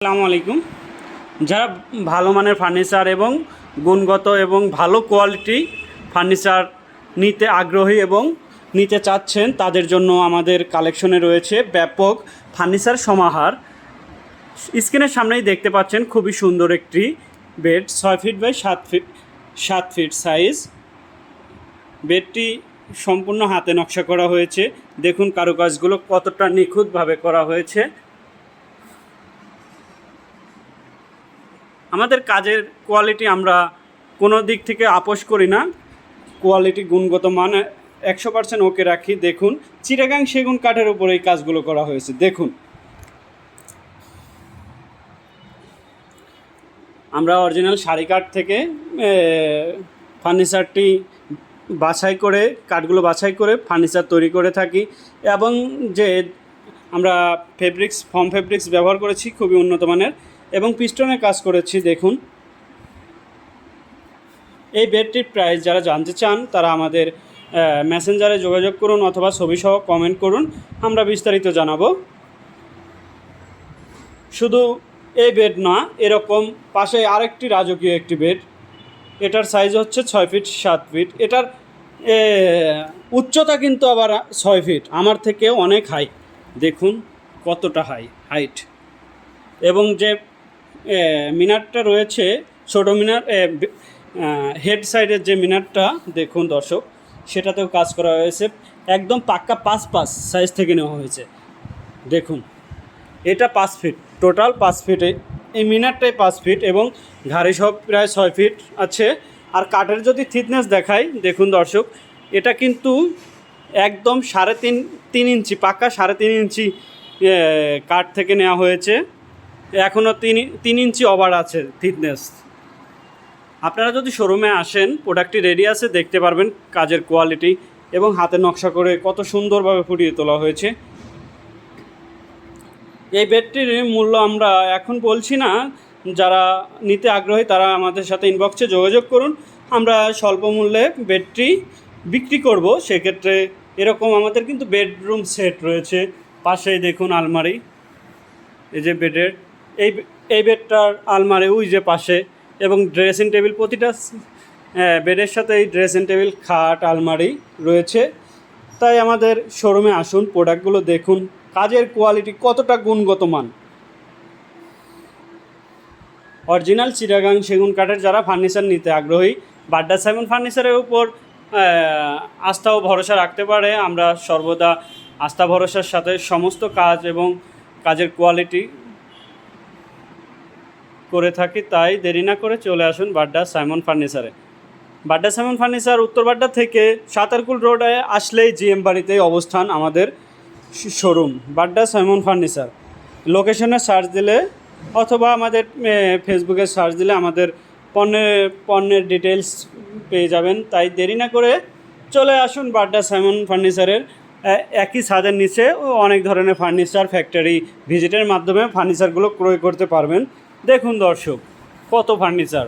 আসসালামু আলাইকুম। যারা ভালো মানের ফার্নিচার এবং গুণগত এবং ভালো কোয়ালিটি ফার্নিচার নিতে আগ্রহী এবং নিতে চাচ্ছেন তাদের জন্য আমাদের কালেকশনে রয়েছে ব্যাপক ফার্নিচার সমাহার। স্ক্রিনের সামনেই দেখতে পাচ্ছেন খুবই সুন্দর একটি bed, 6 feet by 7 feet size. বেডটি সম্পূর্ণ হাতে নকশা করা হয়েছে। দেখুন কারুকাজগুলো কতটা নিখুঁতভাবে করা হয়েছে। আমাদের কাজের কোয়ালিটি আমরা কোনো দিক থেকে আপোষ করি না, কোয়ালিটি গুণগত মান 100% ওকে রাখি। দেখুন চিটাগাং সেগুন কাঠের উপর এই কাজগুলো করা হয়েছে। দেখুন আমরা অরিজিনাল শাড়ি কাঠ থেকে ফার্নিচারটি বাছাই করে কাঠগুলো বাছাই করে ফার্নিচার তৈরি করে থাকি এবং যে আমরা ফর্ম ফেব্রিক্স ব্যবহার করেছি খুবই উন্নত মানের এবং পিস্টনের কাজ করেছি। দেখুন এই বেডটির প্রাইস যারা জানতে চান তারা আমাদের মেসেঞ্জারে যোগাযোগ করুন অথবা ছবিসহ কমেন্ট করুন, আমরা বিস্তারিত জানাবো। শুধু এই বেড না, এরকম পাশে আরেকটি রাজকীয় একটি বেড, এটার সাইজ হচ্ছে 6 ফিট 7 ফিট। এটার উচ্চতা কিন্তু আবার 6 ফিট, আমার থেকেও অনেক হাই। দেখুন কতটা হাইট এবং যে মিনারটা রয়েছে ছোটো মিনার, হেড সাইডের যে মিনারটা দেখুন দর্শক, সেটাতেও কাজ করা হয়েছে। একদম পাক্কা 5 সাইজ থেকে নেওয়া হয়েছে। দেখুন এটা 5 ফিট, টোটাল 5 ফিটে এই মিনারটাই 5 ফিট এবং ঘাড়ি সব প্রায় 6 ফিট আছে। আর কাঠের যদি থিকনেস দেখাই, দেখুন দর্শক এটা কিন্তু একদম 3.5 ইঞ্চি, পাক্কা 3.5 ইঞ্চি কাঠ থেকে নেওয়া হয়েছে। এখনও 3 ইঞ্চি ওভার আছে থিকনেস। আপনারা যদি শোরুমে আসেন, প্রোডাক্টটি রেডি আছে, দেখতে পারবেন কাজের কোয়ালিটি এবং হাতে নকশা করে কত সুন্দরভাবে ফুটিয়ে তোলা হয়েছে। এই বেডটির মূল্য আমরা এখন বলছি না, যারা নিতে আগ্রহী তারা আমাদের সাথে ইনবক্সে যোগাযোগ করুন, আমরা স্বল্প মূল্যে বেডটি বিক্রি করব। সেক্ষেত্রে এরকম আমাদের কিন্তু বেডরুম সেট রয়েছে। পাশেই দেখুন আলমারি, এই যে বেডের এই বেডটার আলমারি ওই যে পাশে, এবং ড্রেসিং টেবিল, প্রতিটা বেডের সাথে এই ড্রেসিং টেবিল, খাট, আলমারি রয়েছে। তাই আমাদের শোরুমে আসুন, প্রোডাক্টগুলো দেখুন, কাজের কোয়ালিটি কতটা গুণগত মান। অরিজিনাল চিটাগাং সেগুন কাঠের যারা ফার্নিচার নিতে আগ্রহী, বাড্ডা সাইমন ফার্নিচারের উপর আস্থা ও ভরসা রাখতে পারে। আমরা সর্বদা আস্থা ভরসার সাথে সমস্ত কাজ এবং কাজের কোয়ালিটি করে থাকি। তাই দেরি না করে চলে আসুন বাড্ডা সাইমন ফার্নিচারে। বাড্ডা সাইমন ফার্নিচার উত্তর বাড্ডা থেকে সাতারকুল রোডে আসলেই জিএম বাড়িতেই অবস্থান আমাদের শোরুম বাড্ডা সাইমন ফার্নিচার। লোকেশনে সার্চ দিলে অথবা আমাদের ফেসবুকে সার্চ দিলে আমাদের পণ্যের ডিটেলস পেয়ে যাবেন। তাই দেরি না করে চলে আসুন বাড্ডা সাইমন ফার্নিচারের একই ছাদের নিচে অনেক ধরনের ফার্নিচার ফ্যাক্টরি ভিজিটের মাধ্যমে ফার্নিচারগুলো ক্রয় করতে পারবেন। দেখুন দর্শক কত ফার্নিচার।